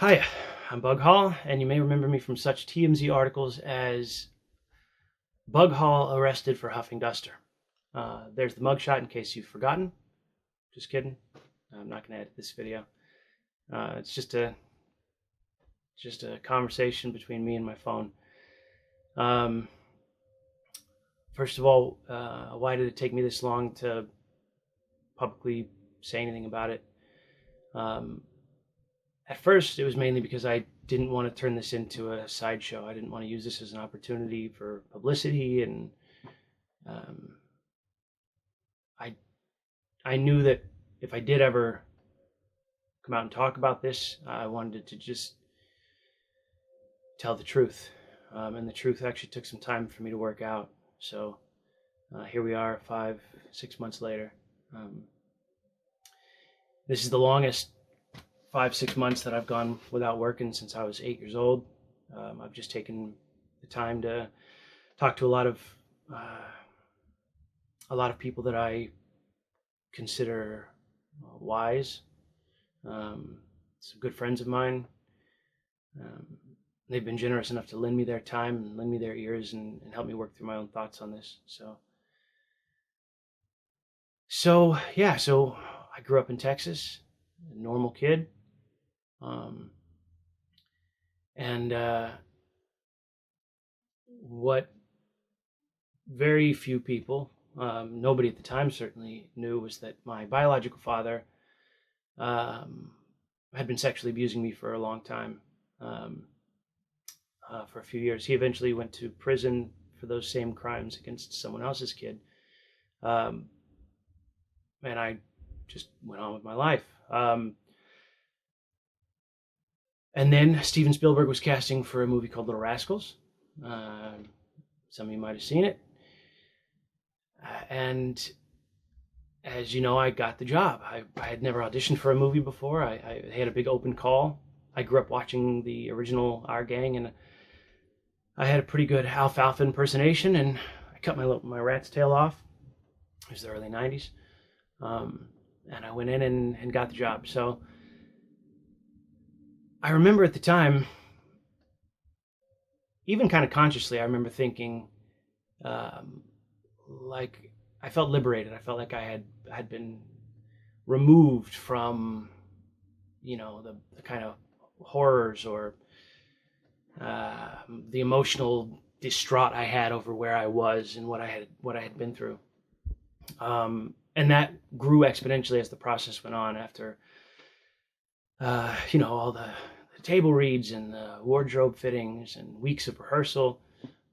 Hi, I'm Bug Hall, and you may remember me from such TMZ articles as Bug Hall arrested for huffing duster. There's the mugshot in case you've forgotten. Just kidding. I'm not going to edit this video. It's just a conversation between me and my phone. Um, First of all, why did it take me this long to publicly say anything about it? At first, it was mainly because I didn't want to turn this into a sideshow. I didn't want to use this as an opportunity for publicity, and um, I I knew that if I did ever come out and talk about this, I wanted to just tell the truth, and the truth actually took some time for me to work out. So here we are, 5, 6 months later. This is the longest 5, 6 months that I've gone without working since I was 8 years old. I've just taken the time to talk to a lot of people that I consider wise. Some good friends of mine. Um, they've been generous enough to lend me their time and lend me their ears and help me work through my own thoughts on this. So yeah, so I grew up in Texas, a normal kid. Um, and what very few people, nobody at the time certainly knew, was that my biological father had been sexually abusing me for a long time, for a few years. He eventually went to prison for those same crimes against someone else's kid. Um, and I just went on with my life. And then Steven Spielberg was casting for a movie called Little Rascals. Some of you might have seen it. And as you know, I got the job. I had never auditioned for a movie before. I had a big open call. I grew up watching the original Our Gang, and I had a pretty good alfalfa impersonation, and I cut my rat's tail off. It was the early 90s. And I went in and got the job. So I remember at the time, even kind of consciously, I remember thinking, like, I felt liberated. I felt like I had been removed from, the kind of horrors or the emotional distraught I had over where I was and what I had been through. And that grew exponentially as the process went on. After all the table reads and the wardrobe fittings and weeks of rehearsal,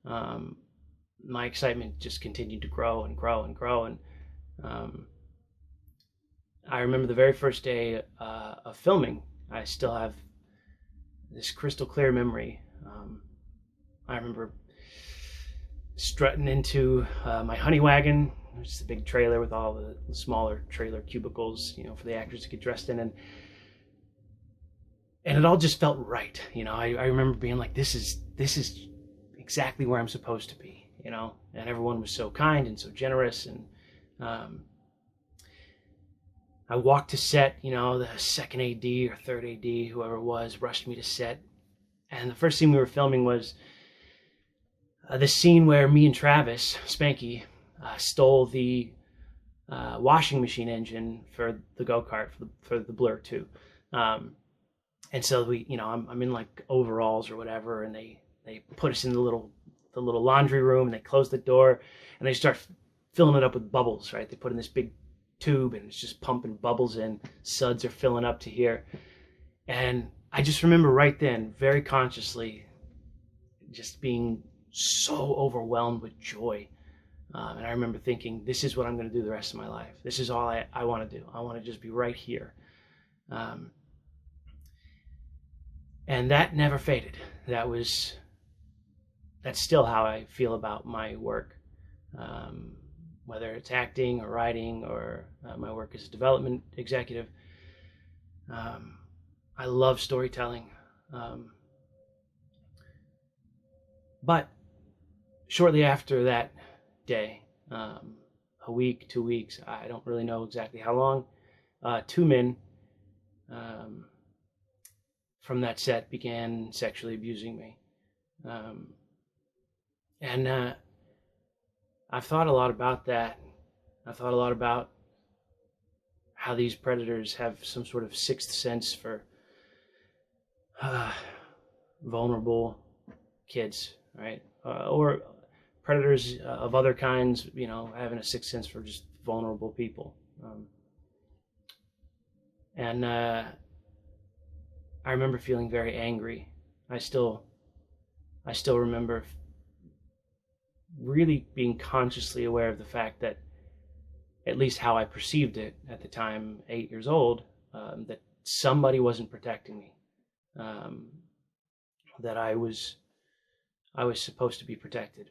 my excitement just continued to grow and grow and grow. And I remember the very first day of filming. I still have this crystal clear memory. I remember strutting into my honey wagon, which is a big trailer with all the smaller trailer cubicles, for the actors to get dressed in, and it all just felt right. I remember being like, this is exactly where I'm supposed to be, and everyone was so kind and so generous. And I walked to set, the second AD or third AD, whoever it was, rushed me to set. And the first scene we were filming was the scene where me and Travis, Spanky, stole the washing machine engine for the go-kart, for the Blur 2. And so I'm in like overalls or whatever, and they put us in the little laundry room, and they close the door, and they start filling it up with bubbles, right? They put in this big tube, and it's just pumping bubbles in. Suds are filling up to here. And I just remember right then, very consciously, just being so overwhelmed with joy. And I remember thinking, this is what I'm going to do the rest of my life. This is all I want to do. I want to just be right here. And that never faded. That's still how I feel about my work. Whether it's acting or writing or my work as a development executive. I love storytelling. But shortly after that day, a week, 2 weeks, I don't really know exactly how long, two men from that set began sexually abusing me. Um, and I've thought a lot about that. I've thought a lot about how these predators have some sort of sixth sense for vulnerable kids, right? Or predators of other kinds, having a sixth sense for just vulnerable people. And I remember feeling very angry. I still remember really being consciously aware of the fact that, at least how I perceived it at the time, 8 years old, that somebody wasn't protecting me, that I was supposed to be protected,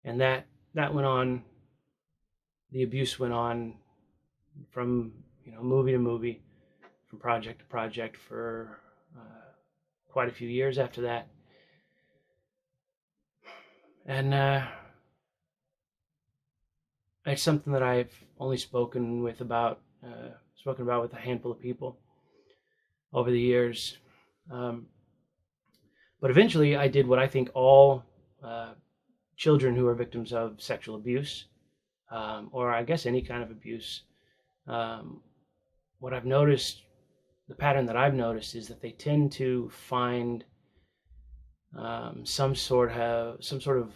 and that went on. The abuse went on from movie to movie, from project to project for quite a few years after that, and it's something that I've only spoken about with a handful of people over the years. But eventually I did what I think all children who are victims of sexual abuse, or I guess any kind of abuse, what I've noticed, the pattern that I've noticed, is that they tend to find some sort of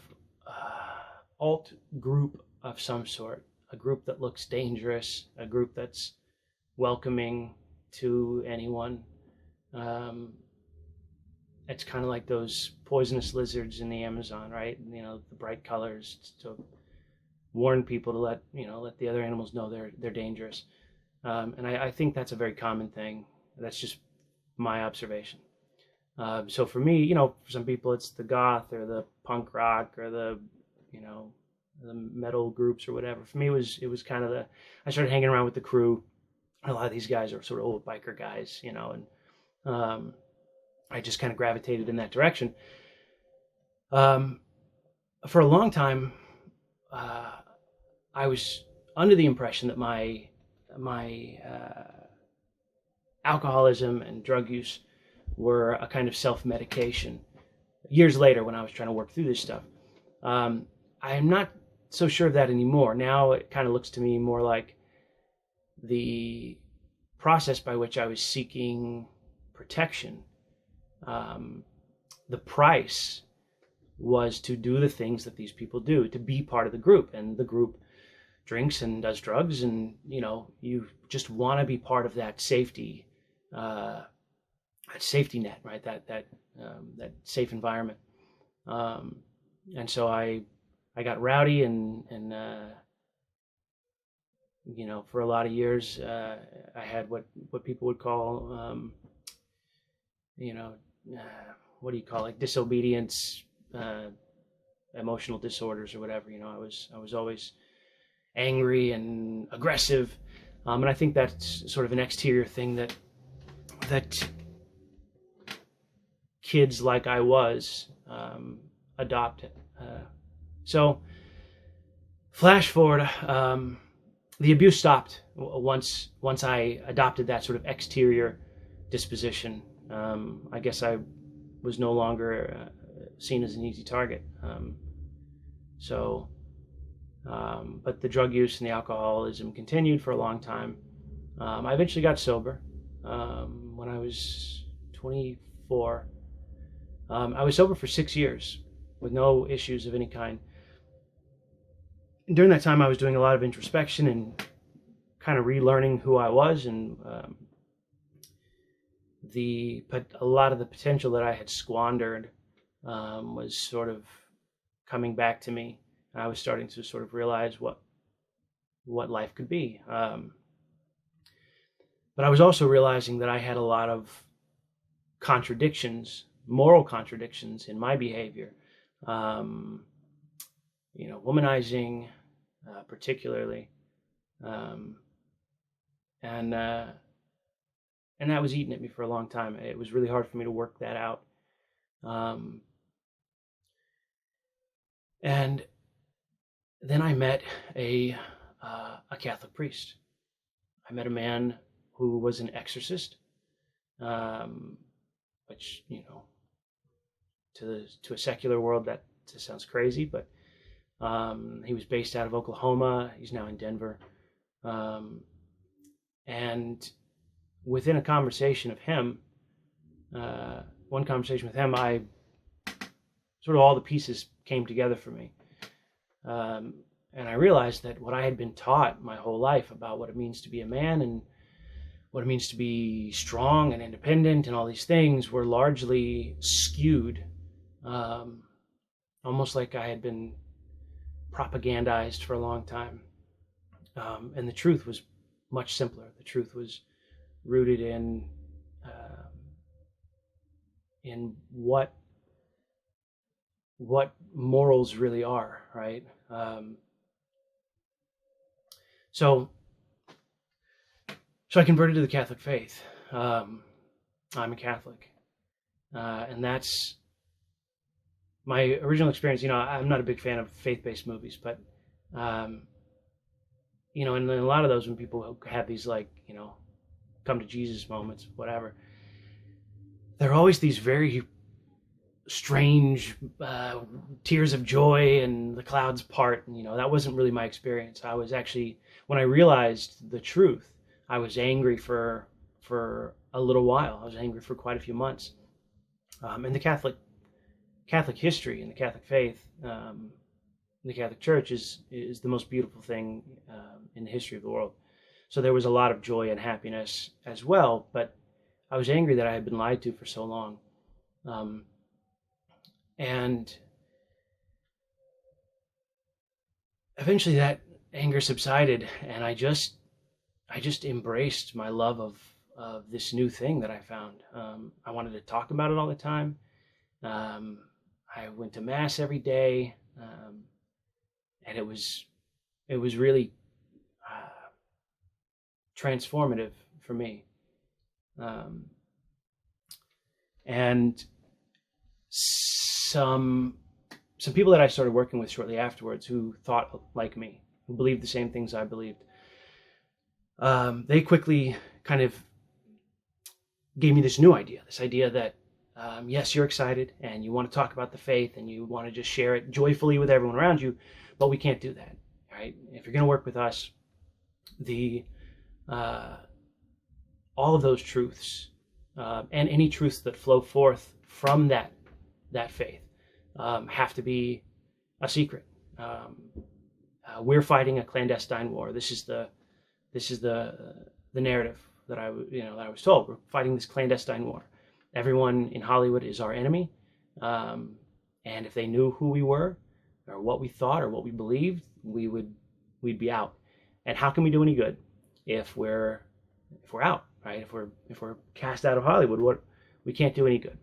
alt group of some sort, a group that looks dangerous, a group that's welcoming to anyone. It's kind of like those poisonous lizards in the Amazon, right? The bright colors to warn people to let the other animals know they're dangerous. And I think that's a very common thing. That's just my observation. So for me, for some people it's the goth or the punk rock or the metal groups or whatever. For me, it was kind of I started hanging around with the crew. A lot of these guys are sort of old biker guys, and I just kind of gravitated in that direction. For a long time, I was under the impression that my alcoholism and drug use were a kind of self-medication. Years later, when I was trying to work through this stuff, I am not so sure of that anymore. Now it kind of looks to me more like the process by which I was seeking protection. The price was to do the things that these people do, to be part of the group, and the group drinks and does drugs, and you just want to be part of that safety net, right? That safe environment. And so I got rowdy and for a lot of years I had what people would call what do you call it, disobedience, emotional disorders or whatever. I was always angry and aggressive, and I think that's sort of an exterior thing that kids like I was adopt. So flash forward, the abuse stopped once I adopted that sort of exterior disposition. I guess I was no longer seen as an easy target. But the drug use and the alcoholism continued for a long time. I eventually got sober when I was 24. I was sober for 6 years with no issues of any kind. And during that time, I was doing a lot of introspection and kind of relearning who I was, and a lot of the potential that I had squandered was sort of coming back to me. I was starting to sort of realize what life could be. But I was also realizing that I had a lot of contradictions, moral contradictions in my behavior. Womanizing, particularly, and that was eating at me for a long time. It was really hard for me to work that out. And then I met a Catholic priest. I met a man who was an exorcist, which, to a secular world that just sounds crazy, but he was based out of Oklahoma. He's now in Denver. And within a conversation of him, one conversation with him, I sort of all the pieces came together for me. And I realized that what I had been taught my whole life about what it means to be a man and what it means to be strong and independent and all these things were largely skewed, almost like I had been propagandized for a long time. And the truth was much simpler. The truth was rooted in what morals really are, right? So I converted to the Catholic faith. I'm a Catholic, and that's my original experience. I'm not a big fan of faith-based movies, but and in a lot of those, when people have these come to Jesus moments, whatever, there are always these very strange tears of joy and the clouds part. And, that wasn't really my experience. I was actually, when I realized the truth, I was angry for a little while. I was angry for quite a few months. And the Catholic history and the Catholic faith, the Catholic Church is the most beautiful thing in the history of the world. So there was a lot of joy and happiness as well, but I was angry that I had been lied to for so long. And eventually that anger subsided, and I just embraced my love of this new thing that I found. I wanted to talk about it all the time. I went to Mass every day, and it was really transformative for me. And some people that I started working with shortly afterwards who thought like me, who believed the same things I believed, they quickly kind of gave me this idea that yes, you're excited and you want to talk about the faith and you want to just share it joyfully with everyone around you, but we can't do that, right? If you're going to work with us, all of those truths and any truths that flow forth from that faith have to be a secret. We're fighting a clandestine war. This is the narrative that I was told. We're fighting this clandestine war. Everyone in Hollywood is our enemy, and if they knew who we were, or what we thought, or what we believed, we'd be out. And how can we do any good if we're out, right? If we're cast out of Hollywood, we can't do any good.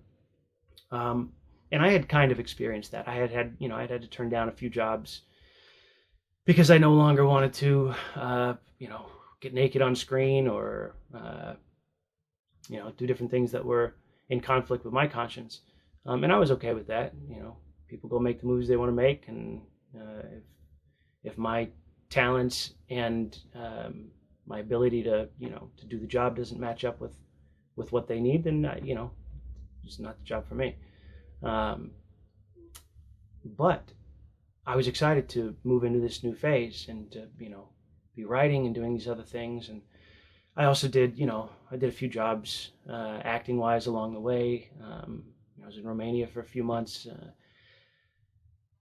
And I had kind of experienced that. I had to turn down a few jobs because I no longer wanted to, get naked on screen or, do different things that were in conflict with my conscience. And I was okay with that. People go make the movies they want to make, and if my talents and my ability to do the job doesn't match up with what they need, then it's not the job for me. But I was excited to move into this new phase and to be writing and doing these other things. And I also did I did a few jobs acting wise along the way. I was in Romania for a few months.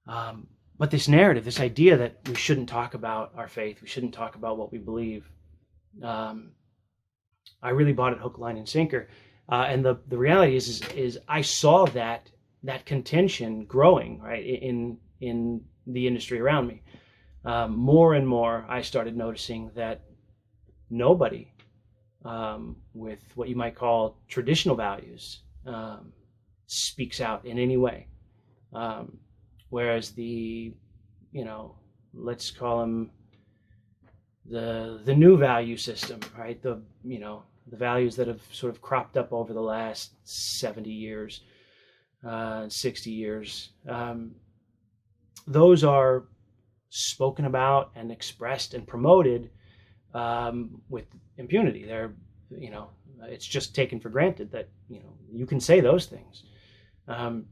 But this narrative, this idea that we shouldn't talk about our faith, we shouldn't talk about what we believe, I really bought it hook, line, and sinker. And the reality is I saw that contention growing, right, in the industry around me. More and more, I started noticing that nobody with what you might call traditional values speaks out in any way. Whereas let's call them the new value system, right? The values that have sort of cropped up over the last 70 years, 60 years. Those are spoken about and expressed and promoted with impunity. They're It's just taken for granted that you can say those things, and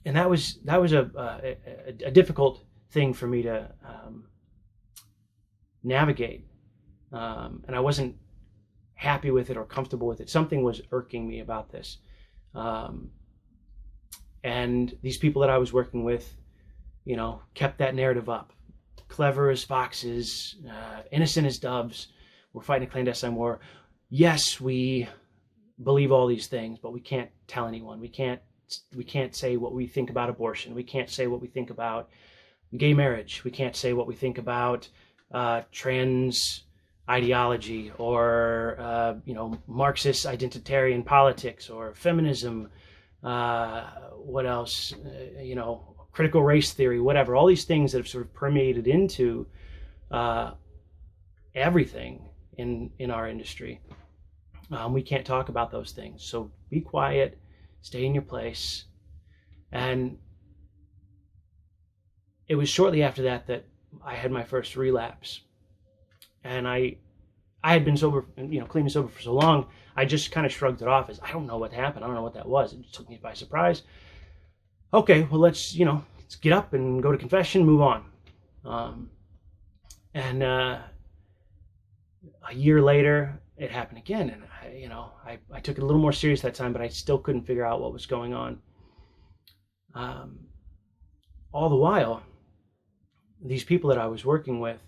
that was a difficult thing for me to navigate, and I wasn't happy with it or comfortable with it. Something was irking me about this, and these people that I was working with, kept that narrative up. Clever as foxes, innocent as doves. We're fighting a clandestine war. Yes, we believe all these things, but we can't tell anyone. We can't say what we think about abortion. We can't say what we think about gay marriage. We can't say what we think about trans ideology, or Marxist identitarian politics, or feminism. What else? Critical race theory, whatever. All these things that have sort of permeated into everything in our industry. We can't talk about those things. So be quiet, stay in your place. And it was shortly after that I had my first relapse. And I had been sober, clean and sober for so long, I just kind of shrugged it off as, I don't know what happened. I don't know what that was. It just took me by surprise. Okay, well, let's get up and go to confession, move on. And a year later, it happened again. And I took it a little more serious that time, but I still couldn't figure out what was going on. All the while, these people that I was working with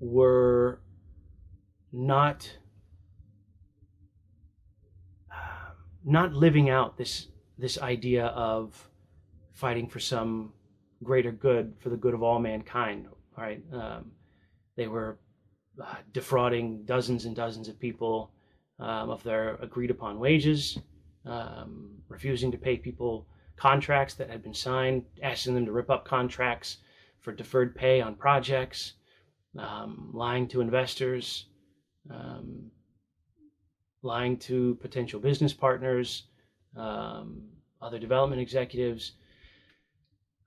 were not living out this idea of fighting for some greater good, for the good of all mankind. Right? They were defrauding dozens and dozens of people of their agreed upon wages, refusing to pay people contracts that had been signed, asking them to rip up contracts for deferred pay on projects, lying to investors, lying to potential business partners, other development executives.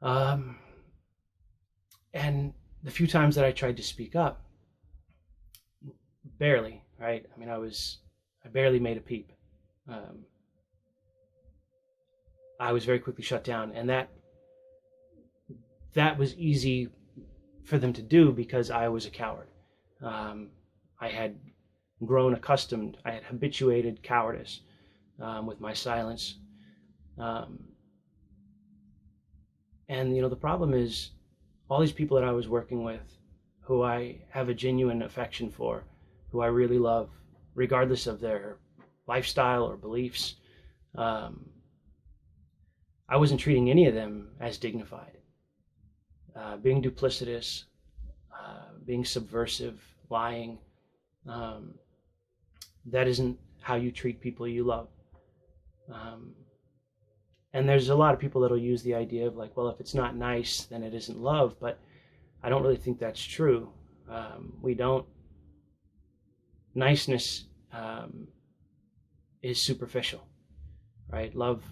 And the few times that I tried to speak up, barely, right? I mean, I barely made a peep. I was very quickly shut down, and that was easy for them to do because I was a coward. I had grown accustomed, I had habituated cowardice with my silence. And the problem is, all these people that I was working with, who I have a genuine affection for, who I really love, regardless of their lifestyle or beliefs, I wasn't treating any of them as dignified. Being duplicitous, being subversive, lying, that isn't how you treat people you love. And there's a lot of people that'll use the idea of like, well, if it's not nice, then it isn't love. But I don't really think that's true. Niceness is superficial, right? Love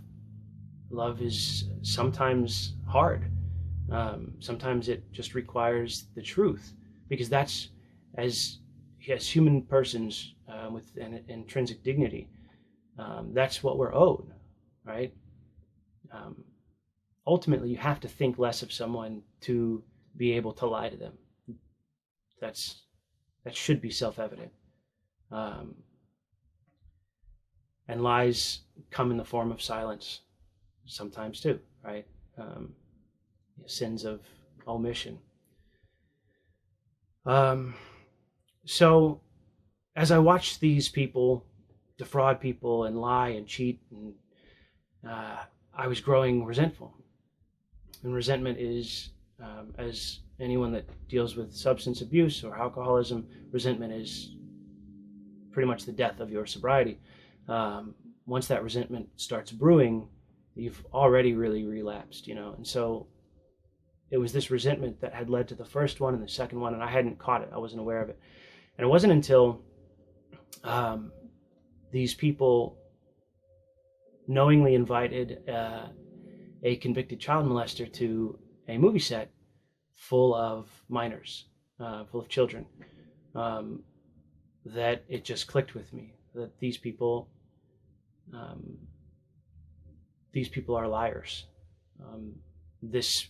is sometimes hard. Sometimes it just requires the truth, because that's, as human persons with an intrinsic dignity, that's what we're owed, right? Ultimately, you have to think less of someone to be able to lie to them. That should be self-evident. And lies come in the form of silence sometimes too, right? Sins of omission. So as I watched these people defraud people and lie and cheat, and I was growing resentful. And resentment is, as anyone that deals with substance abuse or alcoholism, resentment is pretty much the death of your sobriety. Once that resentment starts brewing, you've already really relapsed, and so it was this resentment that had led to the first one and the second one, and I hadn't caught it. I wasn't aware of it. And it wasn't until these people knowingly invited a convicted child molester to a movie set full of minors, full of children, that it just clicked with me that um, these people are liars. Um, this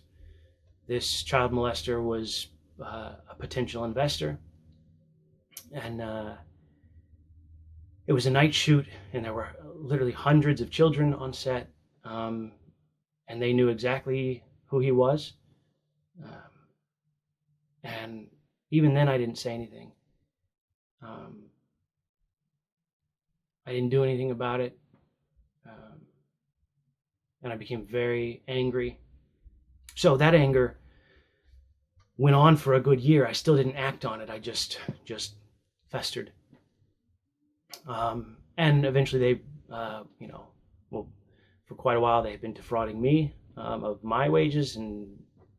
this child molester was a potential investor, and it was a night shoot, and there were literally hundreds of children on set, and they knew exactly who he was. Um, and even then, I didn't say anything. Um, I didn't do anything about it, and I became very angry. So that anger went on for a good year. I still didn't act on it. I just festered. And eventually they, well, for quite a while they had been defrauding me of my wages and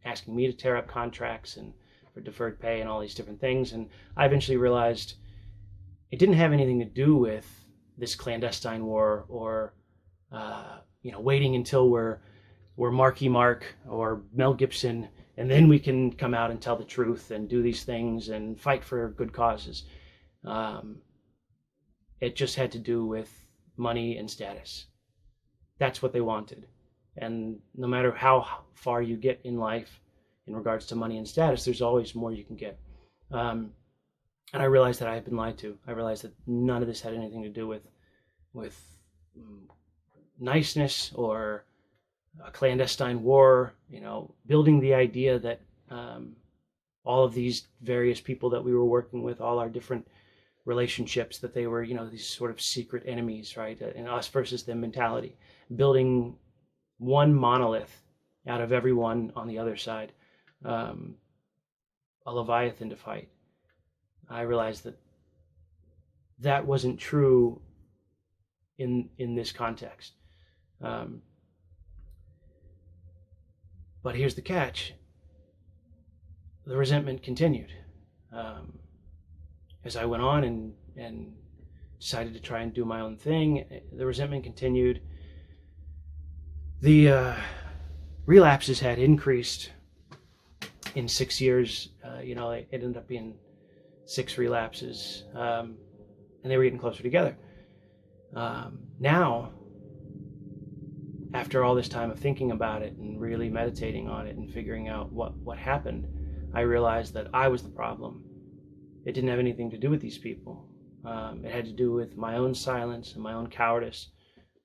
asking me to tear up contracts and for deferred pay and all these different things. And I eventually realized it didn't have anything to do with this clandestine war or, waiting until we're Marky Mark or Mel Gibson, and then we can come out and tell the truth and do these things and fight for good causes. It just had to do with money and status. That's what they wanted. And no matter how far you get in life in regards to money and status, there's always more you can get. And I realized that I had been lied to. I realized that none of this had anything to do with niceness or a clandestine war, building the idea that all of these various people that we were working with, all our different relationships, that they were, these sort of secret enemies, right? And us versus them mentality, building one monolith out of everyone on the other side, a Leviathan to fight. I realized that that wasn't true in this context. But here's the catch. The resentment continued. As I went on and decided to try and do my own thing, the resentment continued. The relapses had increased in 6 years. It ended up being 6 relapses, and they were getting closer together. Now, after all this time of thinking about it and really meditating on it and figuring out what happened, I realized that I was the problem. It didn't have anything to do with these people. It had to do with my own silence and my own cowardice.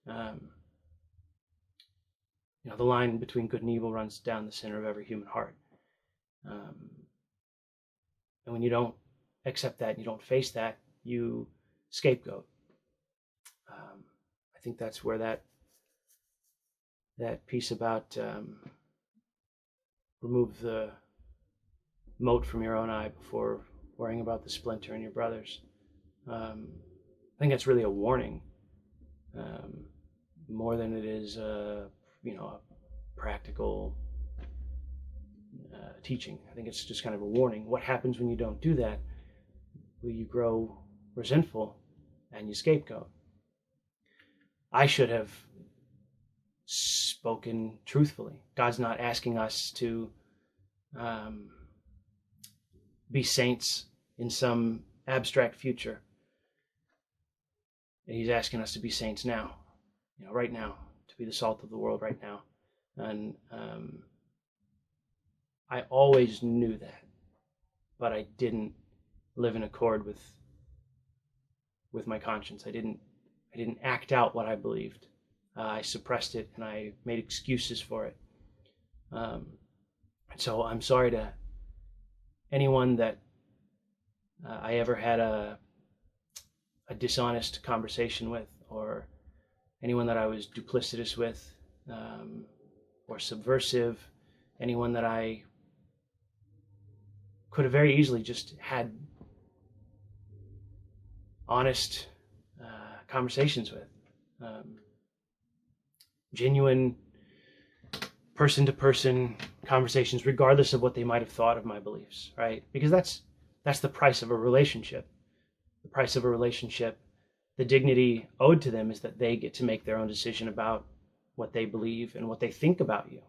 The line between good and evil runs down the center of every human heart. And when you don't accept that, you don't face that, you scapegoat. I think that's where that piece about remove the mote from your own eye before worrying about the splinter in your brother's. I think that's really a warning, more than it is a practical teaching. I think it's just kind of a warning. What happens when you don't do that? Well, you grow resentful and you scapegoat. I should have spoken truthfully. God's not asking us to be saints in some abstract future. He's asking us to be saints now, right now, to be the salt of the world right now. And I always knew that, but I didn't live in accord with my conscience. I didn't act out what I believed. I suppressed it and I made excuses for it. So I'm sorry to anyone that I ever had a dishonest conversation with, or anyone that I was duplicitous with, or subversive, anyone that I could have very easily just had honest conversations with. Genuine person-to-person conversations, regardless of what they might have thought of my beliefs, right? Because that's the price of a relationship. The price of a relationship, the dignity owed to them is that they get to make their own decision about what they believe and what they think about you.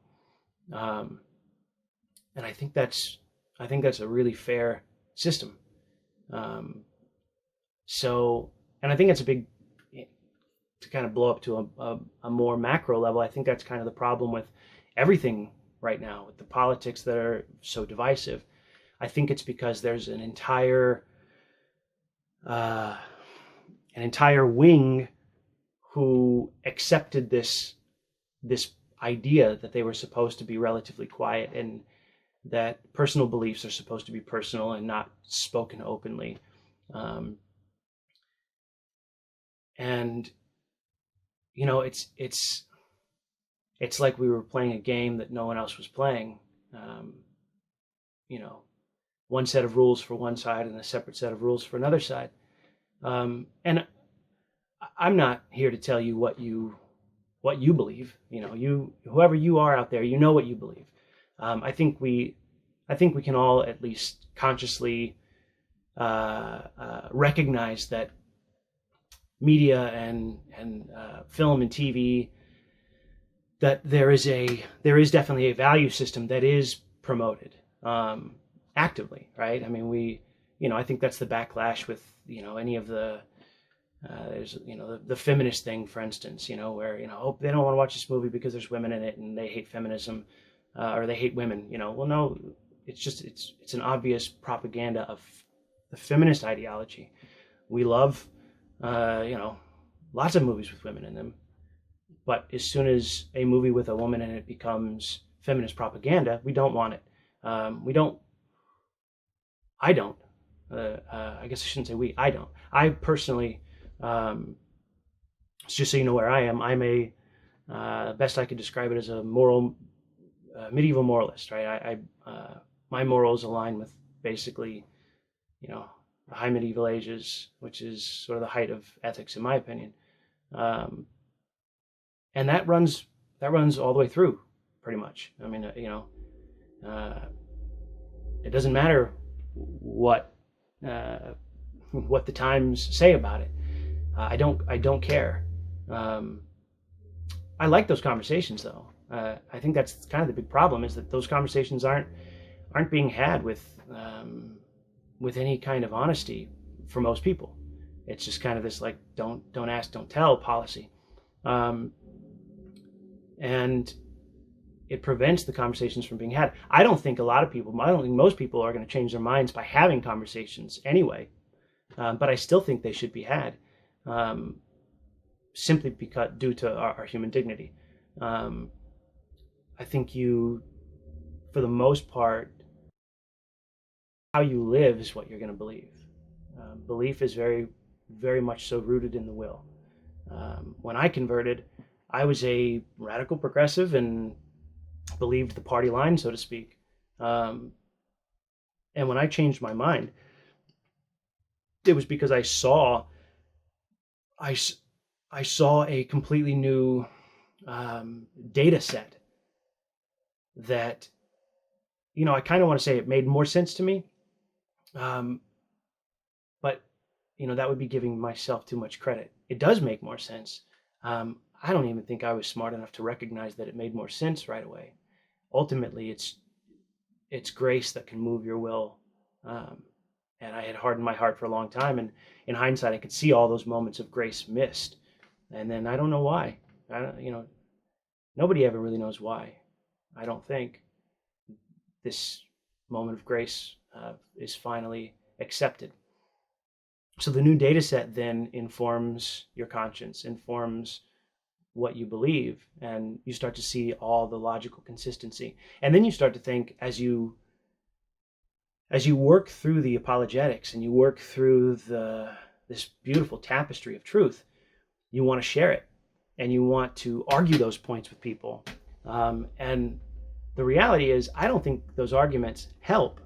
And I think that's a really fair system. So, and I think it's a big, to kind of blow up to a more macro level, I think that's kind of the problem with everything right now, with the politics that are so divisive. I think it's because there's an entire wing who accepted this idea that they were supposed to be relatively quiet, and that personal beliefs are supposed to be personal and not spoken openly. And you know, it's like we were playing a game that no one else was playing. You know, one set of rules for one side and a separate set of rules for another side. And I'm not here to tell you what you believe. You know, whoever you are out there, you know what you believe. I think we can all at least consciously recognize that media and film and TV, that there is definitely a value system that is promoted actively, right? I mean, I think that's the backlash with, any of the there's, the feminist thing, for instance, where, oh, they don't want to watch this movie because there's women in it and they hate feminism, or they hate women, well, no, it's an obvious propaganda of the feminist ideology. We love, lots of movies with women in them, but as soon as a movie with a woman in it becomes feminist propaganda, we don't want it. I don't. I guess I shouldn't say we. I don't. I personally, just so you know where I am, I'm best I could describe it as a medieval moralist, right? My morals align with basically, the high medieval ages, which is sort of the height of ethics, in my opinion. And that runs all the way through, pretty much. I mean, it doesn't matter what the Times say about it. I don't care. I like those conversations, though. I think that's kind of the big problem, is that those conversations aren't being had with any kind of honesty for most people. It's just kind of this like don't ask, don't tell policy, and it prevents the conversations from being had. I don't think most people are going to change their minds by having conversations anyway, but I still think they should be had, simply due to our human dignity. I think for the most part, how you live is what you're going to believe. Belief is very, very much so rooted in the will. When I converted, I was a radical progressive and believed the party line, so to speak. And when I changed my mind, it was because I saw a completely new data set that, I kind of want to say it made more sense to me. But, that would be giving myself too much credit. It does make more sense. I don't even think I was smart enough to recognize that it made more sense right away. Ultimately, it's grace that can move your will. And I had hardened my heart for a long time. And in hindsight, I could see all those moments of grace missed. And then I don't know why. Nobody ever really knows why. I don't think this moment of grace is finally accepted. So the new data set then informs your conscience, informs what you believe, and you start to see all the logical consistency. And then you start to think, as you work through the apologetics and you work through this beautiful tapestry of truth, you want to share it and you want to argue those points with people. And the reality is, I don't think those arguments help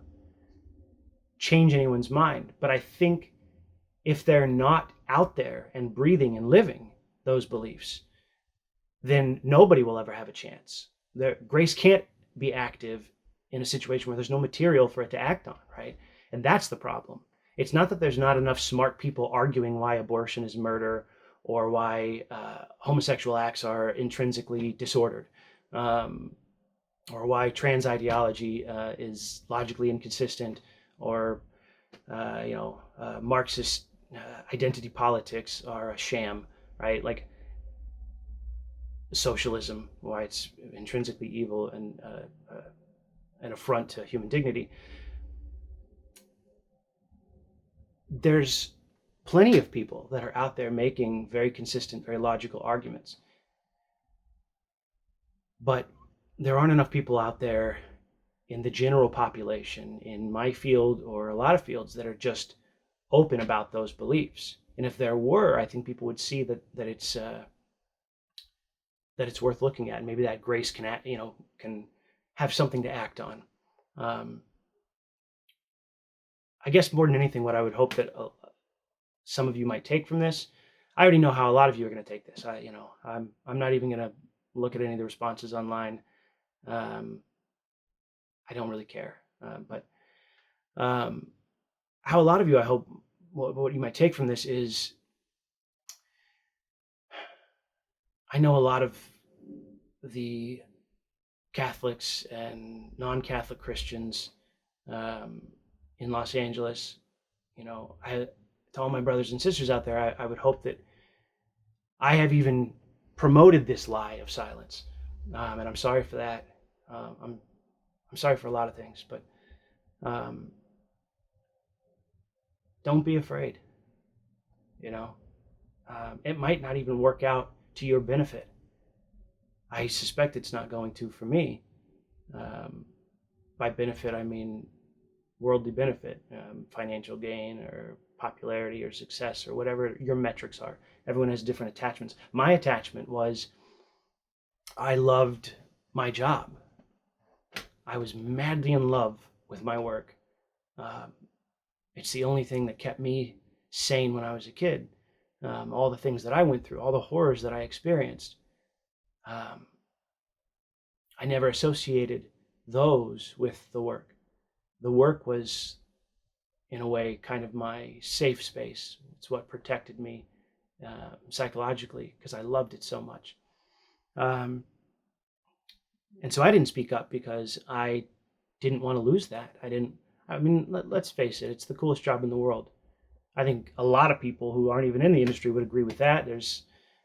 change anyone's mind. But I think if they're not out there and breathing and living those beliefs, then nobody will ever have a chance. Grace can't be active in a situation where there's no material for it to act on, right? And that's the problem. It's not that there's not enough smart people arguing why abortion is murder or why homosexual acts are intrinsically disordered, or why trans ideology is logically inconsistent, or Marxist identity politics are a sham, right? Like socialism, why it's intrinsically evil and an affront to human dignity. There's plenty of people that are out there making very consistent, very logical arguments. But there aren't enough people out there in the general population, in my field or a lot of fields, that are just open about those beliefs. And if there were, I think people would see that it's worth looking at. And maybe that grace can have something to act on. I guess more than anything, what I would hope that some of you might take from this, I already know how a lot of you are going to take this. I'm not even going to look at any of the responses online. I don't really care. But how a lot of you, I hope, what you might take from this is, I know a lot of the Catholics and non-Catholic Christians in Los Angeles. To all my brothers and sisters out there, I would hope that I have even promoted this lie of silence, and I'm sorry for that. I'm sorry for a lot of things, but don't be afraid. It might not even work out to your benefit. I suspect it's not going to for me. By benefit, I mean worldly benefit, financial gain or popularity or success or whatever your metrics are. Everyone has different attachments. My attachment was I loved my job. I was madly in love with my work. It's the only thing that kept me sane when I was a kid. All the things that I went through, all the horrors that I experienced, I never associated those with the work. The work was, in a way, kind of my safe space. It's what protected me psychologically, because I loved it so much. And so I didn't speak up because I didn't want to lose that. Let's face it, it's the coolest job in the world. I think a lot of people who aren't even in the industry would agree with that. It's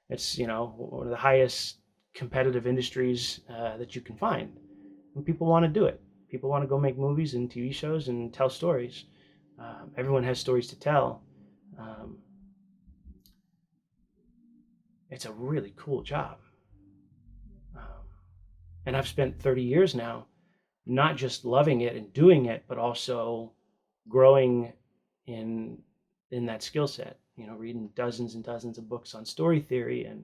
one of the highest competitive industries that you can find. And people want to do it. People want to go make movies and TV shows and tell stories. Everyone has stories to tell. It's a really cool job. And I've spent 30 years now not just loving it and doing it, but also growing in that skill set, reading dozens and dozens of books on story theory and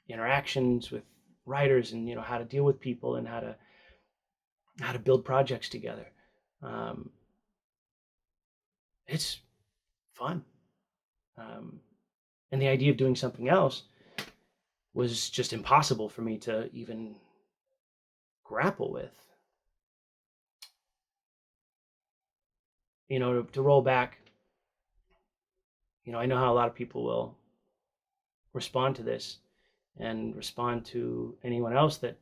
interactions with writers and how to deal with people and how to build projects together. It's fun. And the idea of doing something else was just impossible for me to even grapple with. To roll back, I know how a lot of people will respond to this and respond to anyone else that,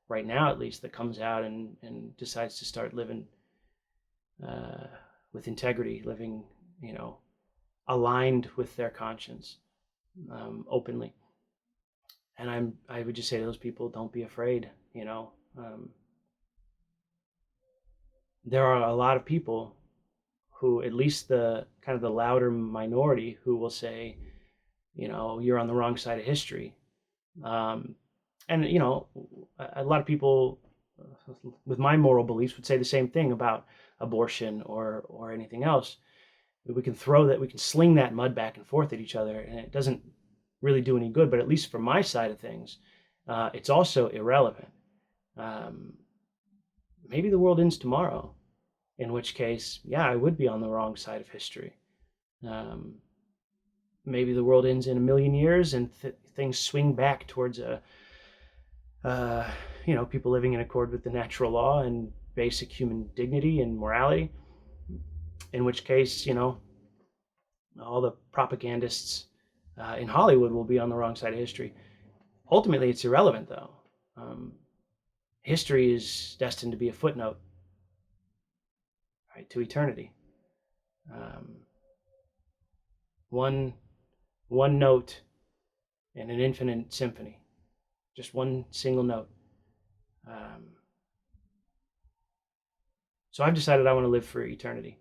right now at least, that comes out and decides to start living with integrity, living, aligned with their conscience, openly. And I would just say to those people, don't be afraid. There are a lot of people who, at least the kind of the louder minority, who will say, you're on the wrong side of history. And a lot of people with my moral beliefs would say the same thing about abortion or anything else. We can sling that mud back and forth at each other, and it doesn't really do any good. But at least from my side of things, it's also irrelevant. Maybe the world ends tomorrow, in which case, I would be on the wrong side of history. Maybe the world ends in a million years and things swing back towards people living in accord with the natural law and basic human dignity and morality. In which case, all the propagandists in Hollywood will be on the wrong side of history. Ultimately, it's irrelevant, though. History is destined to be a footnote. right, to eternity. One one note in an infinite symphony, just one single note. So I've decided I want to live for eternity.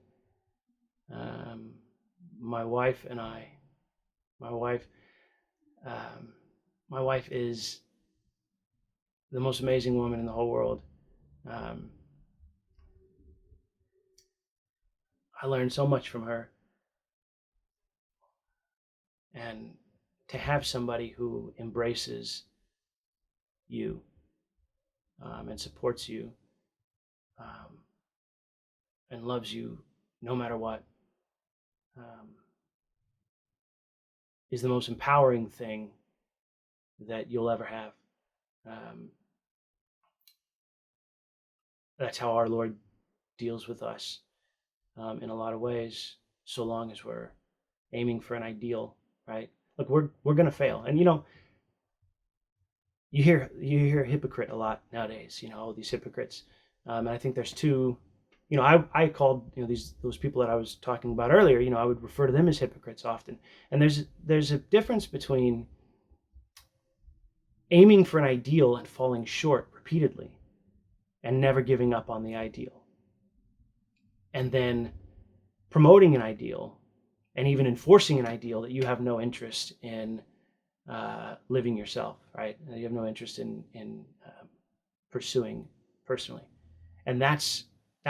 My wife and I, my wife, my wife is the most amazing woman in the whole world. I learned so much from her, and to have somebody who embraces you and supports you um, and loves you no matter what is the most empowering thing that you'll ever have. Um, that's how our Lord deals with us in a lot of ways, so long as we're aiming for an ideal, right? Look, we're gonna fail, and you hear hypocrite a lot nowadays. All these hypocrites, and I think there's two. I called those people that I was talking about earlier. I would refer to them as hypocrites often, and there's a difference between aiming for an ideal and falling short repeatedly, and never giving up on the ideal, and then promoting an ideal and even enforcing an ideal that you have no interest in living yourself, right? You have no interest in pursuing personally, and that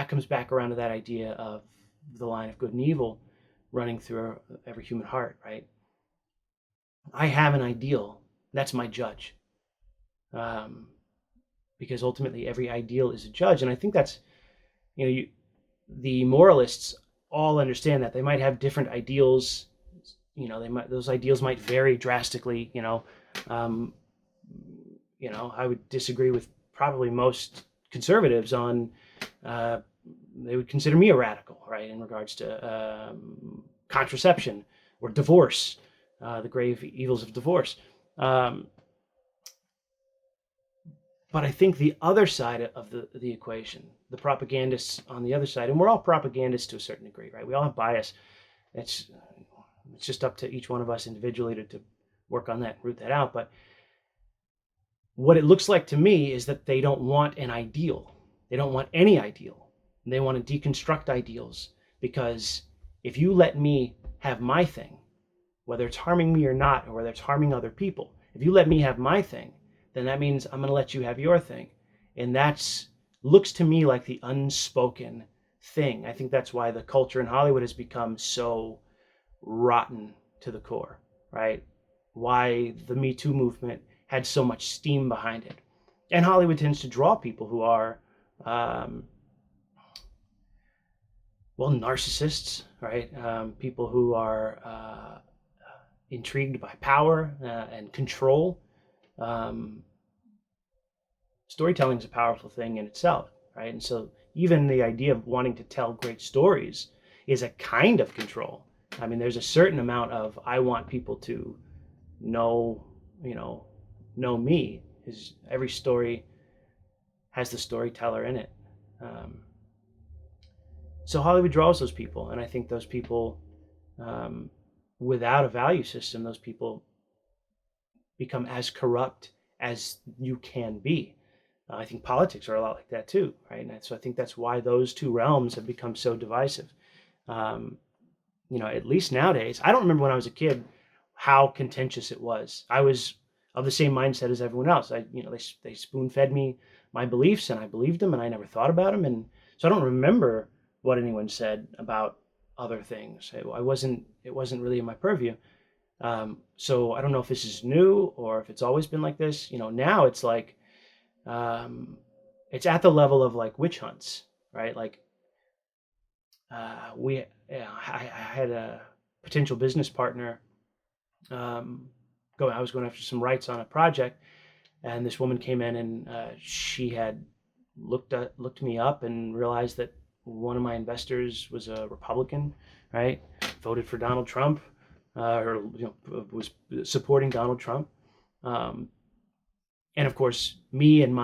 comes back around to that idea of the line of good and evil running through every human heart, right? I have an ideal. That's my judge, because ultimately every ideal is a judge, and I think that's the moralists all understand that. They might have different ideals. Those ideals might vary drastically. I would disagree with probably most conservatives on. They would consider me a radical, right, in regards to contraception or divorce, the grave evils of divorce. But I think the other side of the equation, the propagandists on the other side, and we're all propagandists to a certain degree, right? We all have bias. It's just up to each one of us individually to work on that, root that out. But what it looks like to me is that they don't want an ideal. They don't want any ideal. They want to deconstruct ideals, because if you let me have my thing, whether it's harming me or not, or whether it's harming other people, if you let me have my thing, then that means I'm going to let you have your thing. And looks to me like the unspoken thing. I think that's why the culture in Hollywood has become so rotten to the core, right? Why the Me Too movement had so much steam behind it. And Hollywood tends to draw people who are, narcissists, right? People who are intrigued by power and control. Storytelling is a powerful thing in itself, right? And so even the idea of wanting to tell great stories is a kind of control. I mean, there's a certain amount of, I want people to know me. Is every story has the storyteller in it. So Hollywood draws those people, and I think those people, without a value system, those people become as corrupt as you can be. I think politics are a lot like that too, right? And so I think that's why those two realms have become so divisive. At least nowadays, I don't remember when I was a kid how contentious it was. I was of the same mindset as everyone else. They spoon fed me my beliefs, and I believed them, and I never thought about them, and so I don't remember what anyone said about other things. It wasn't really in my purview. So I don't know if this is new or if it's always been like this. Now it's like, it's at the level of like witch hunts, right? Like, I had a potential business partner. I was going after some rights on a project, and this woman came in, and she had looked me up and realized that one of my investors was a Republican, right? Voted for Donald Trump, or was supporting Donald Trump, and of course, me and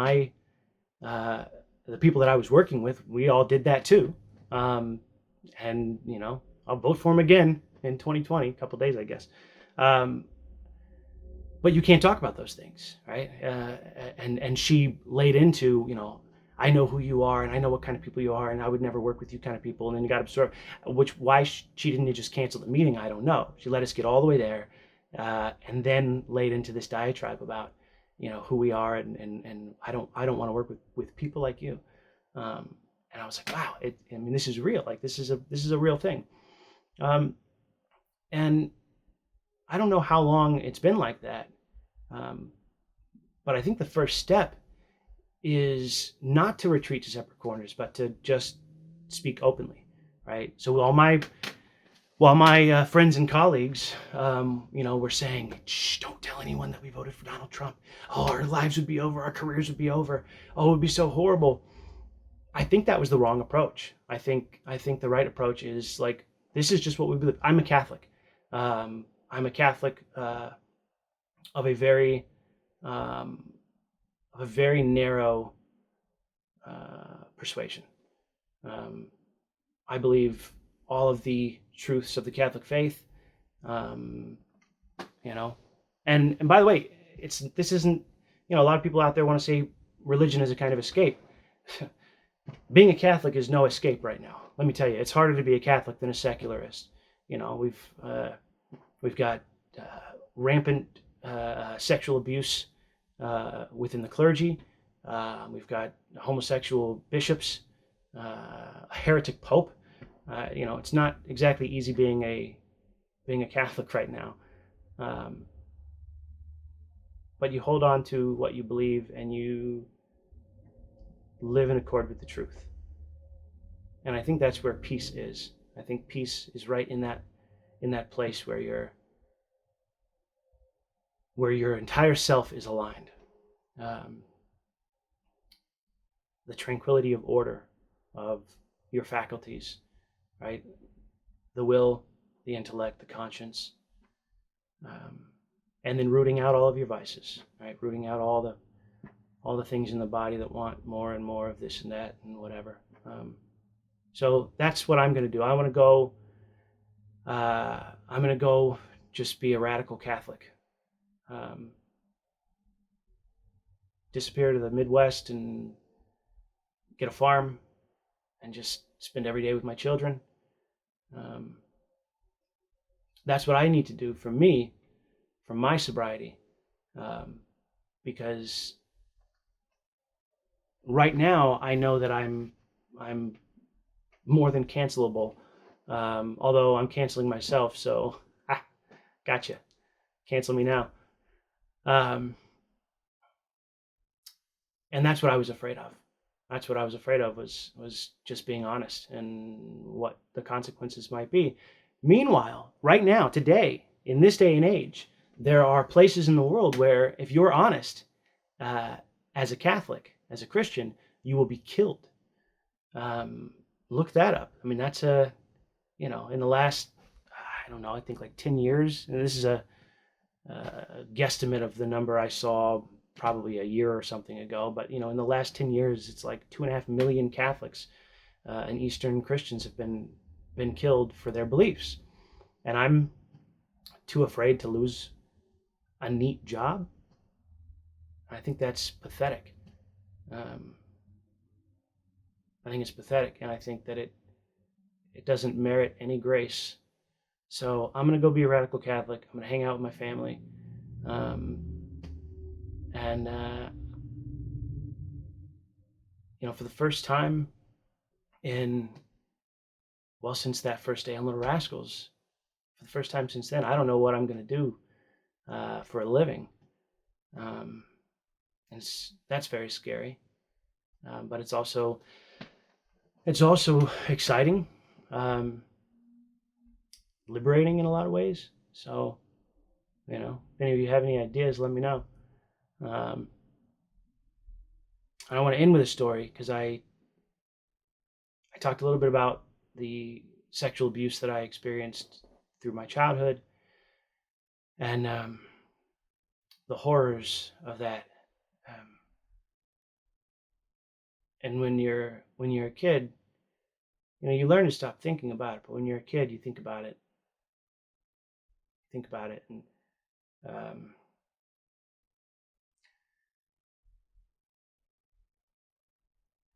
the people that I was working with, we all did that too, Um, and I'll vote for him again in 2020, a couple days, I guess. Um, but you can't talk about those things, right? And she laid into, I know who you are, and I know what kind of people you are, and I would never work with you kind of people. And then you got absorbed. Why she didn't just cancel the meeting, I don't know. She let us get all the way there, and then laid into this diatribe about, who we are, and I don't want to work with people like you. And I was like, wow, I mean, this is real. Like this is a real thing. Um, and I don't know how long it's been like that. Um, but I think the first step is not to retreat to separate corners, but to just speak openly, right? So while my friends and colleagues, were saying, "Shh, don't tell anyone that we voted for Donald Trump. Oh, our lives would be over, our careers would be over. Oh, it would be so horrible." I think that was the wrong approach. I think the right approach is like, this is just what we believe. I'm a Catholic. I'm a Catholic of a very um, of a very narrow persuasion. Um, I believe all of the truths of the Catholic faith. Um, you know, and by the way, this isn't. A lot of people out there want to say religion is a kind of escape. Being a Catholic is no escape right now. Let me tell you, it's harder to be a Catholic than a secularist. We've got uh, rampant sexual abuse within the clergy. We've got homosexual bishops, a heretic pope. It's not exactly easy being a Catholic right now. Um, but you hold on to what you believe and you live in accord with the truth. And I think that's where peace is. I think peace is right in that place where your entire self is aligned. Um, the tranquility of order of your faculties, right? The will, the intellect, the conscience, um, and then rooting out all of your vices, right? Rooting out all the things in the body that want more and more of this and that and whatever. So that's what I'm going to do. I'm going to go. I'm going to go just be a radical Catholic. Um, Disappear to the Midwest and get a farm and just spend every day with my children. Um, that's what I need to do for me, for my sobriety, um, because right now I know that I'm more than cancelable. Although I'm canceling myself, so gotcha, cancel me now. Um, and that's what I was afraid of. That's what I was afraid of was just being honest and what the consequences might be. Meanwhile, right now, today, in this day and age, there are places in the world where if you're honest, uh, as a Catholic, as a Christian, you will be killed. Um, Look that up. I mean, that's in the last, I don't know, I think like 10 years, and this is a guesstimate of the number I saw probably a year or something ago, but in the last 10 years, it's like 2.5 million Catholics and Eastern Christians have been killed for their beliefs. And I'm too afraid to lose a neat job. I think that's pathetic. Um, I think it's pathetic, and I think that it doesn't merit any grace. So I'm gonna go be a radical Catholic. I'm gonna hang out with my family, um, and for the first time in since that first day on Little Rascals, for the first time since then, I don't know what I'm gonna do for a living, um, and that's very scary. But it's also exciting, um, liberating in a lot of ways. So, if any of you have any ideas, let me know. Um, I want to end with a story because I talked a little bit about the sexual abuse that I experienced through my childhood and the horrors of that. Um, and when you're a kid, you learn to stop thinking about it, but when you're a kid, you think about it. Think about it, and um,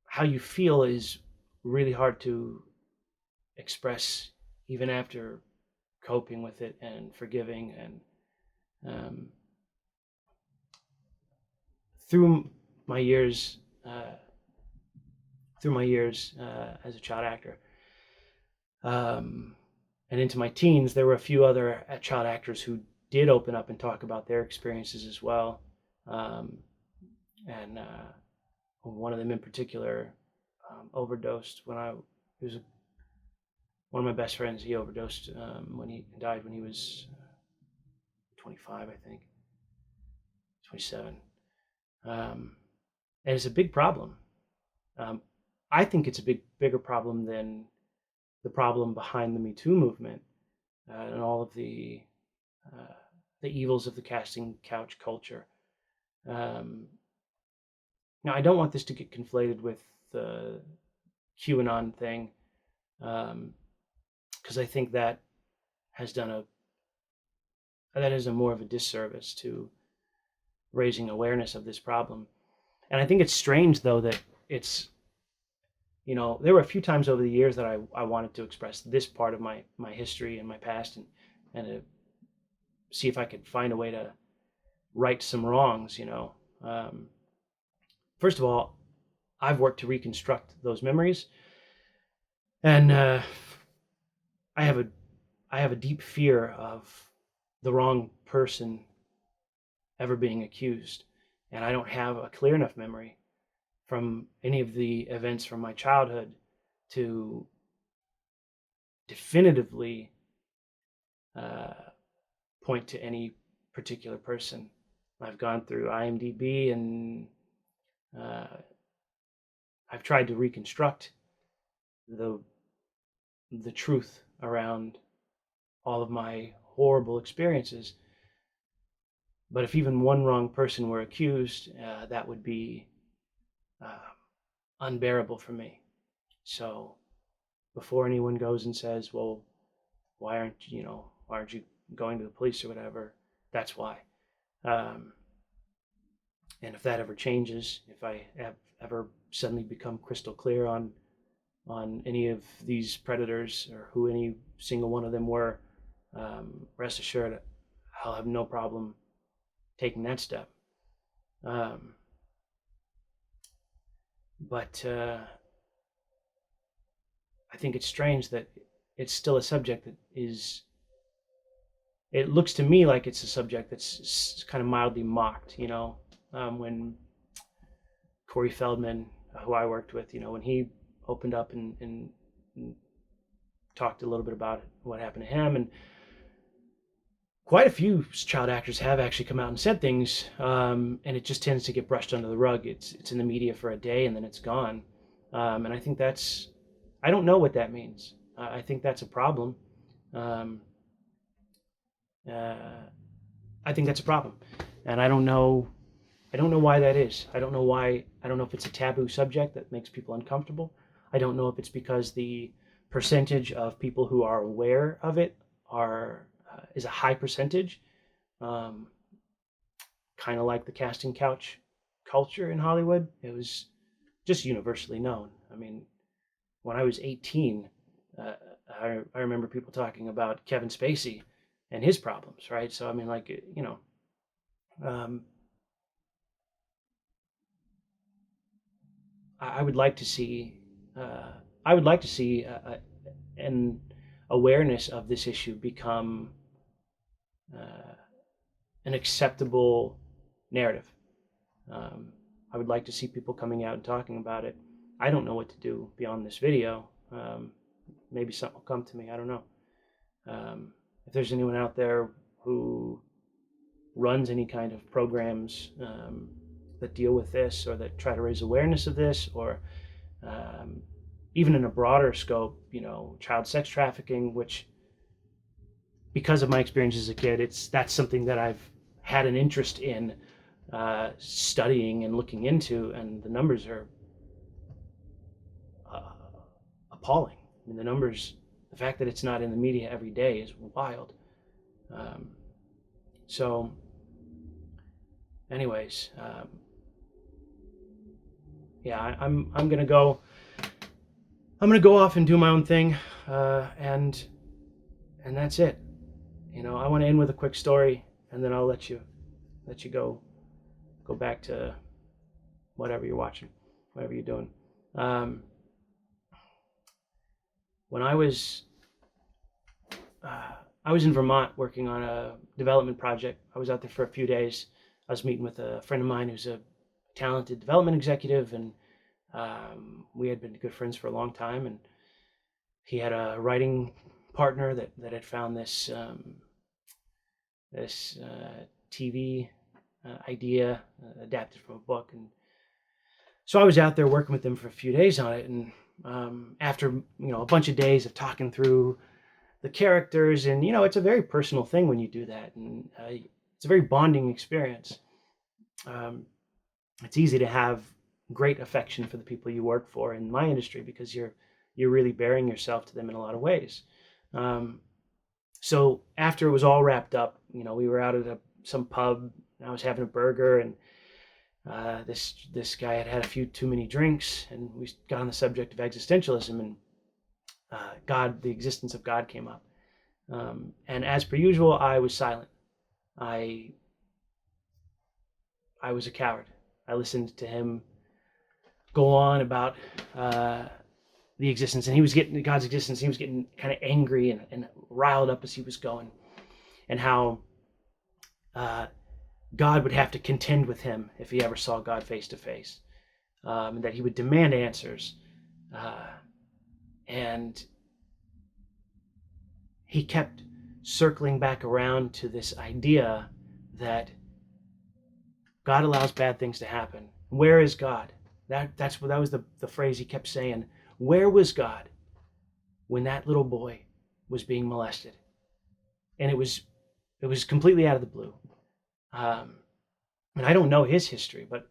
how you feel is really hard to express, even after coping with it and forgiving. And um, through my years, uh, as a child actor, um, and into my teens, there were a few other child actors who did open up and talk about their experiences as well. Um, and one of them in particular overdosed when he was one of my best friends. He overdosed when he died when he was 25, I think, 27. And it's a big problem. Um, I think it's a bigger problem than the problem behind the Me Too movement and all of the evils of the casting couch culture. Um, Now, I don't want this to get conflated with the QAnon thing, because I think that has more of a disservice to raising awareness of this problem. And I think it's strange, though, that it's there were a few times over the years that I wanted to express this part of my history and my past, and to see if I could find a way to right some wrongs. First of all, I've worked to reconstruct those memories, and I have a deep fear of the wrong person ever being accused, and I don't have a clear enough memory from any of the events from my childhood to definitively uh, point to any particular person. I've gone through IMDb, and I've tried to reconstruct the truth around all of my horrible experiences. But if even one wrong person were accused, that would be uh, unbearable for me. So before anyone goes and says, "Well, why aren't you going to the police or whatever?" That's why. Um, and if that ever changes, if I have ever suddenly become crystal clear on any of these predators or who any single one of them were, rest assured I'll have no problem taking that step. Um, but I think it's strange that it's still a subject that is. It looks to me like it's a subject that's kind of mildly mocked. When Corey Feldman, who I worked with, when he opened up and talked a little bit about what happened to him, and quite a few child actors have actually come out and said things, and it just tends to get brushed under the rug. It's in the media for a day and then it's gone, and I think I don't know what that means. I think that's a problem. Um, uh, I think that's a problem, and I don't know. I don't know why that is. I don't know why. I don't know if it's a taboo subject that makes people uncomfortable. I don't know if it's because the percentage of people who are aware of it is a high percentage, um, kind of like the casting couch culture in Hollywood. It was just universally known. I mean, when I was 18, uh, I remember people talking about Kevin Spacey and his problems, right? So I mean, um, I would like to see. I would like to see an awareness of this issue become uh, an acceptable narrative. Um, I would like to see people coming out and talking about it. I don't know what to do beyond this video. Maybe something will come to me. I don't know. If there's anyone out there who runs any kind of programs that deal with this, or that try to raise awareness of this, or even in a broader scope, child sex trafficking, which, because of my experience as a kid, that's something that I've had an interest in studying and looking into, and the numbers are uh, appalling. mean, the numbers, the fact that it's not in the media every day is wild. Um, so, anyways, yeah, I'm gonna go. I'm gonna go off and do my own thing, and that's it. You know, I want to end with a quick story, and then I'll let you go back to whatever you're watching, whatever you're doing. Um, when I was in Vermont working on a development project. I was out there for a few days. I was meeting with a friend of mine who's a talented development executive, and we had been good friends for a long time. And he had a writing partner that had found this TV idea adapted from a book, and so I was out there working with them for a few days on it. And after a bunch of days of talking through the characters, and it's a very personal thing when you do that, and it's a very bonding experience. Um, it's easy to have great affection for the people you work for in my industry because you're really bearing yourself to them in a lot of ways. Um, so after it was all wrapped up, we were out at some pub. And I was having a burger, and this guy had a few too many drinks, and we got on the subject of existentialism, and God, the existence of God, came up. And as per usual, I was silent. I I was a coward. I listened to him go on about the existence, and he was getting God's existence. He was getting kind of angry and riled up as he was going, and how uh, God would have to contend with him if he ever saw God face to face, and that he would demand answers. Uh, and he kept circling back around to this idea that God allows bad things to happen. Where is God? That was the phrase he kept saying. Where was God when that little boy was being molested? And it was completely out of the blue. And I don't know his history, but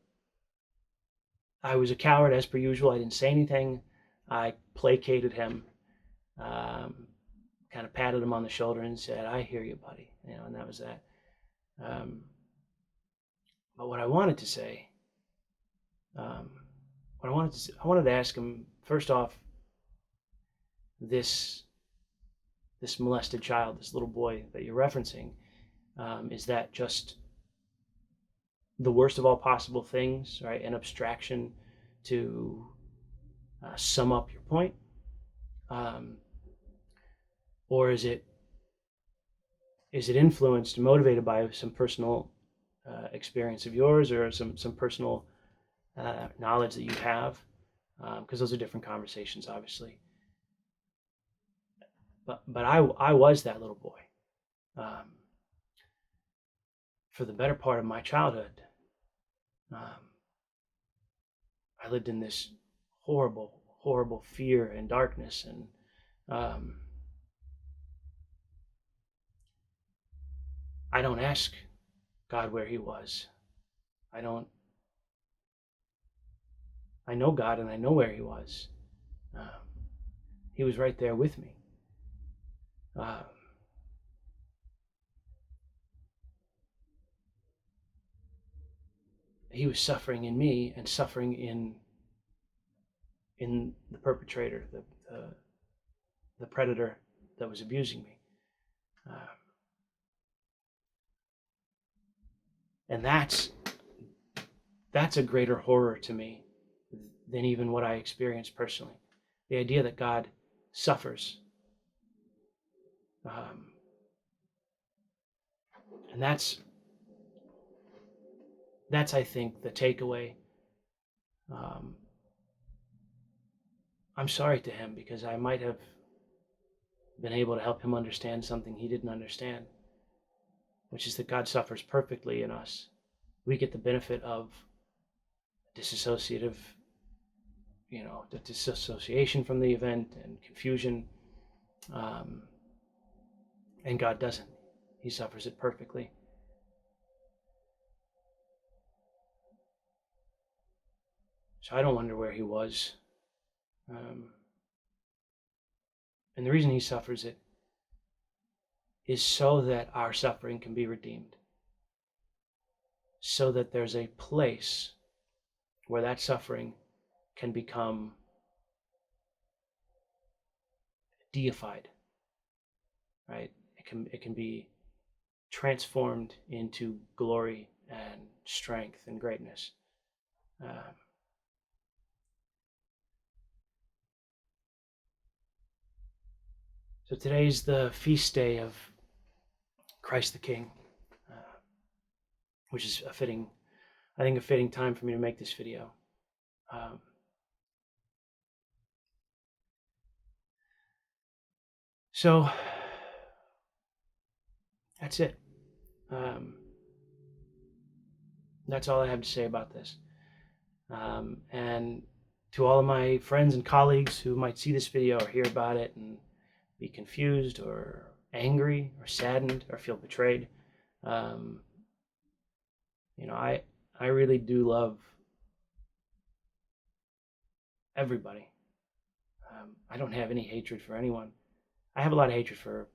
I was a coward as per usual. I didn't say anything. I placated him, kind of patted him on the shoulder and said, "I hear you, buddy." And that was that. But what I wanted to say, I wanted to ask him first off, this molested child, this little boy that you're referencing, is that just the worst of all possible things, right? An abstraction to sum up your point, or is it influenced, motivated by some personal experience of yours, or some personal knowledge that you have? Because those are different conversations, obviously. But I was that little boy for the better part of my childhood. I lived in this horrible fear and darkness, and I don't ask God where he was. I don't. I know God, and I know where he was. He was right there with me. He was suffering in me and suffering in the perpetrator, the predator that was abusing me. And that's a greater horror to me than even what I experienced personally. The idea that God suffers. And that's I think the takeaway. I'm sorry to him because I might have been able to help him understand something he didn't understand, which is that God suffers perfectly in us. We get the benefit of disassociative, the disassociation from the event and confusion, and God doesn't. He suffers it perfectly. So I don't wonder where he was. And the reason he suffers it is so that our suffering can be redeemed. So that there's a place where that suffering can become deified, right? It can be transformed into glory and strength and greatness. So today's the feast day of Christ the King, which is a fitting time for me to make this video. So that's it. That's all I have to say about this. And to all of my friends and colleagues who might see this video or hear about it and be confused or angry or saddened or feel betrayed, I really do love everybody. I don't have any hatred for anyone. I have a lot of hatred for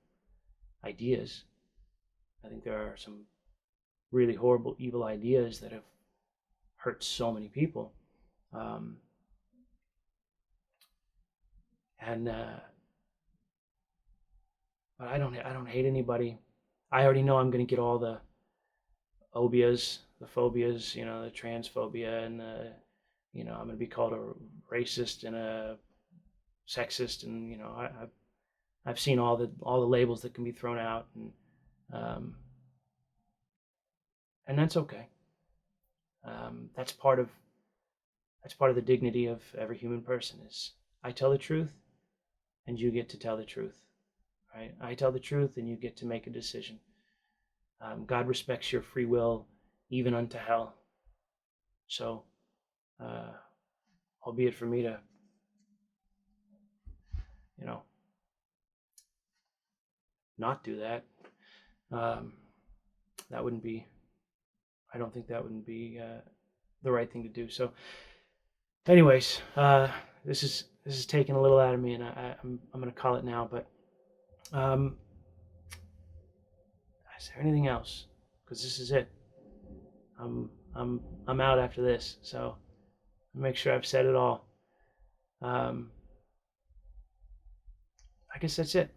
ideas. I think there are some really horrible, evil ideas that have hurt so many people. But I don't hate anybody. I already know I'm going to get all the obias, the phobias, the transphobia, and I'm going to be called a racist and a sexist, and I've seen all the labels that can be thrown out, and that's okay. That's part of the dignity of every human person. Is I tell the truth, and you get to tell the truth, right? I tell the truth, and you get to make a decision. God respects your free will, even unto hell. So, albeit for me to, not do that, that wouldn't be. I don't think that wouldn't be the right thing to do. So, anyways, this is taking a little out of me, and I'm going to call it now. But is there anything else? Because this is it. I'm out after this, so I'll make sure I've said it all. I guess that's it.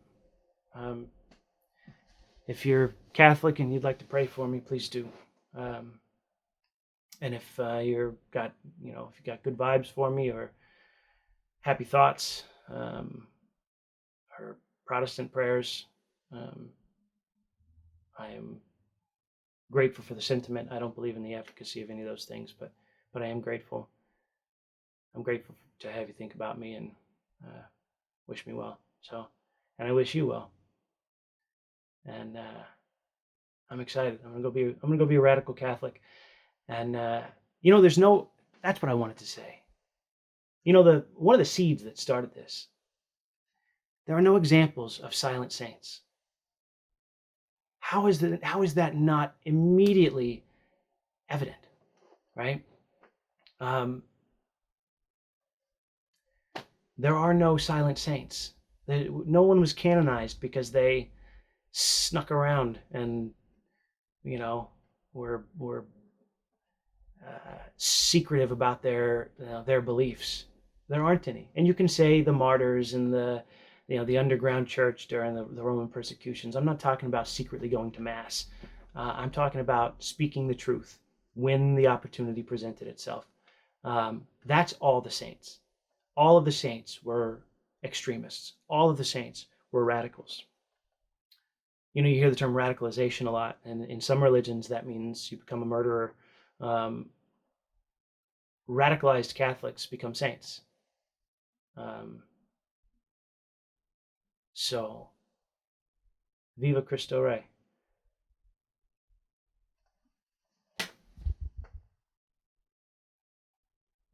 If you're Catholic and you'd like to pray for me, please do. And if you got good vibes for me or happy thoughts or Protestant prayers, I am grateful for the sentiment. I don't believe in the efficacy of any of those things, but I am grateful. I'm grateful to have you think about me and wish me well. So, and I wish you well. And I'm excited. I'm gonna go be a radical Catholic. And that's what I wanted to say. One of the seeds that started this. There are no examples of silent saints. How is that not immediately evident, right? There are no silent saints. No one was canonized because they snuck around and were secretive about their beliefs. There aren't any. And you can say the martyrs and the underground church during the Roman persecutions. I'm not talking about secretly going to mass. I'm talking about speaking the truth when the opportunity presented itself. That's all the saints. All of the saints were extremists. All of the saints were radicals. You hear the term radicalization a lot, and in some religions that means you become a murderer. Radicalized Catholics become saints. So, Viva Cristo Rey.